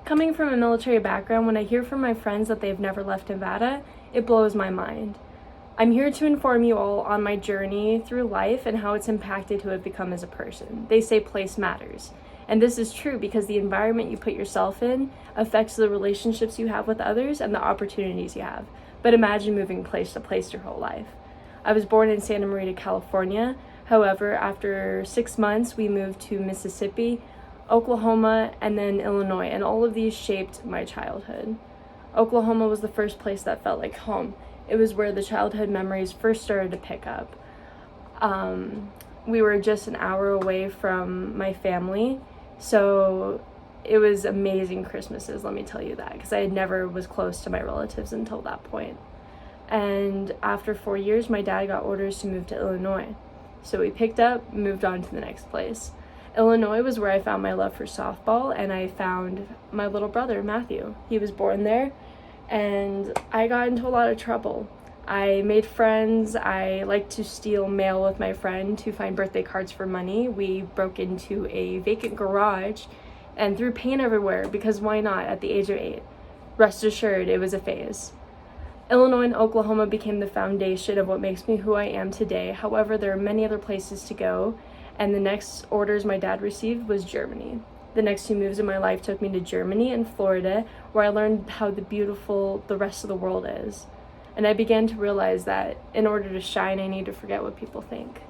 Coming from a military background, when I hear from my friends that they've never left Nevada, it blows my mind. I'm here to inform you all on my journey through life and how it's impacted who I've become as a person. They say place matters. And this is true because the environment you put yourself in affects the relationships you have with others and the opportunities you have. But imagine moving place to place your whole life. I was born in Santa Maria, California. However, after 6 months, we moved to Mississippi, Oklahoma, and then Illinois, and all of these shaped my childhood. Oklahoma was the first place that felt like home. It was where the childhood memories first started to pick up. We were just an hour away from my family, so it was amazing Christmases, let me tell you that, because I never was close to my relatives until that point. And after 4 years, my dad got orders to move to Illinois. So we picked up, moved on to the next place. Illinois was where I found my love for softball, and I found my little brother, Matthew. He was born there, and I got into a lot of trouble. I made friends. I liked to steal mail with my friend to find birthday cards for money. We broke into a vacant garage and threw paint everywhere, because why not at the age of 8? Rest assured, it was a phase. Illinois and Oklahoma became the foundation of what makes me who I am today. However, there are many other places to go, and the next orders my dad received was Germany. The next 2 moves in my life took me to Germany and Florida, where I learned how beautiful the rest of the world is. And I began to realize that in order to shine, I need to forget what people think.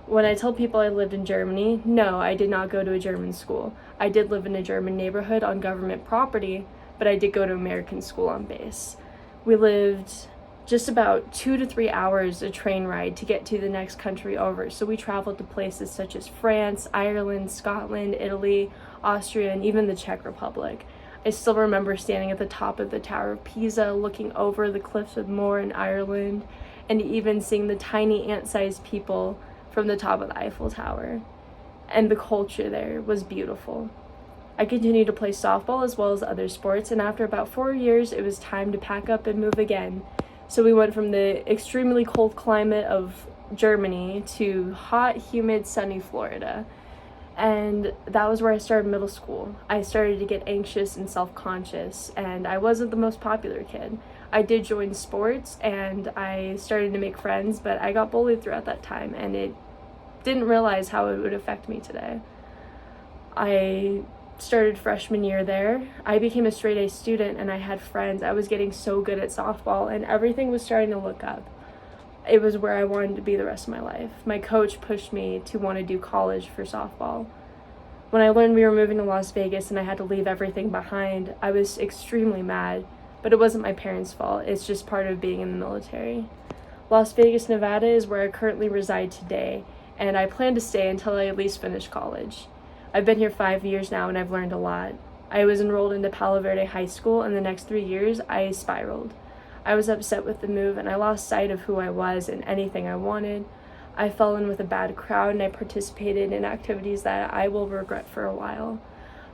When I tell people I lived in Germany, no, I did not go to a German school. I did live in a German neighborhood on government property, but I did go to American school on base. We lived just about 2 to 3 hours a train ride to get to the next country over. So we traveled to places such as France, Ireland, Scotland, Italy, Austria, and even the Czech Republic. I still remember standing at the top of the Tower of Pisa, looking over the cliffs of Moher in Ireland, and even seeing the tiny ant-sized people from the top of the Eiffel Tower. And the culture there was beautiful. I continued to play softball as well as other sports, and after about 4 years, it was time to pack up and move again. So we went from the extremely cold climate of Germany to hot, humid, sunny Florida. And that was where I started middle school. I started to get anxious and self-conscious, and I wasn't the most popular kid. I did join sports, and I started to make friends, but I got bullied throughout that time, and it didn't realize how it would affect me today. I started freshman year there. I became a straight A student, and I had friends. I was getting so good at softball, and everything was starting to look up. It was where I wanted to be the rest of my life. My coach pushed me to want to do college for softball. When I learned we were moving to Las Vegas and I had to leave everything behind, I was extremely mad, but it wasn't my parents' fault. It's just part of being in the military. Las Vegas, Nevada is where I currently reside today, and I plan to stay until I at least finish college. I've been here 5 years now, and I've learned a lot. I was enrolled into Palo Verde High School, and the next 3 years, I spiraled. I was upset with the move, and I lost sight of who I was and anything I wanted. I fell in with a bad crowd, and I participated in activities that I will regret for a while.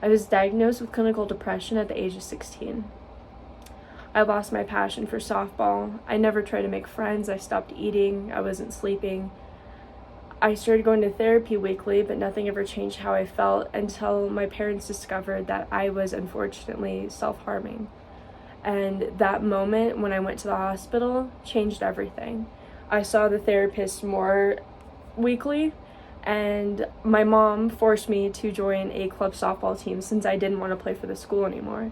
I was diagnosed with clinical depression at the age of 16. I lost my passion for softball. I never tried to make friends. I stopped eating. I wasn't sleeping. I started going to therapy weekly, but nothing ever changed how I felt until my parents discovered that I was unfortunately self-harming. And that moment when I went to the hospital changed everything. I saw the therapist more weekly, and my mom forced me to join a club softball team since I didn't want to play for the school anymore.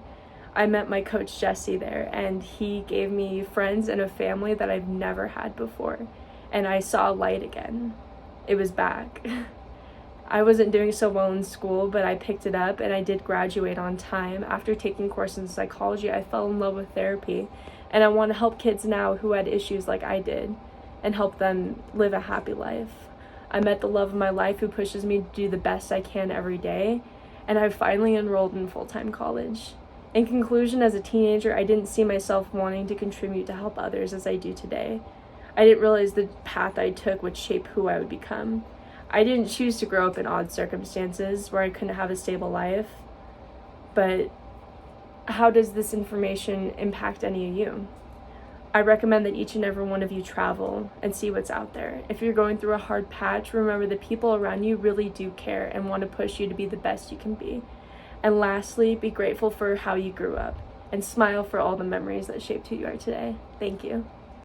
I met my coach Jesse there, and he gave me friends and a family that I've never had before, and I saw light again. It was back. I wasn't doing so well in school, but I picked it up and I did graduate on time. After taking courses in psychology, I fell in love with therapy, and I want to help kids now who had issues like I did and help them live a happy life. I met the love of my life who pushes me to do the best I can every day, and I finally enrolled in full-time college. In conclusion, as a teenager, I didn't see myself wanting to contribute to help others as I do today. I didn't realize the path I took would shape who I would become. I didn't choose to grow up in odd circumstances where I couldn't have a stable life, but how does this information impact any of you? I recommend that each and every one of you travel and see what's out there. If you're going through a hard patch, remember the people around you really do care and want to push you to be the best you can be. And lastly, be grateful for how you grew up and smile for all the memories that shaped who you are today. Thank you.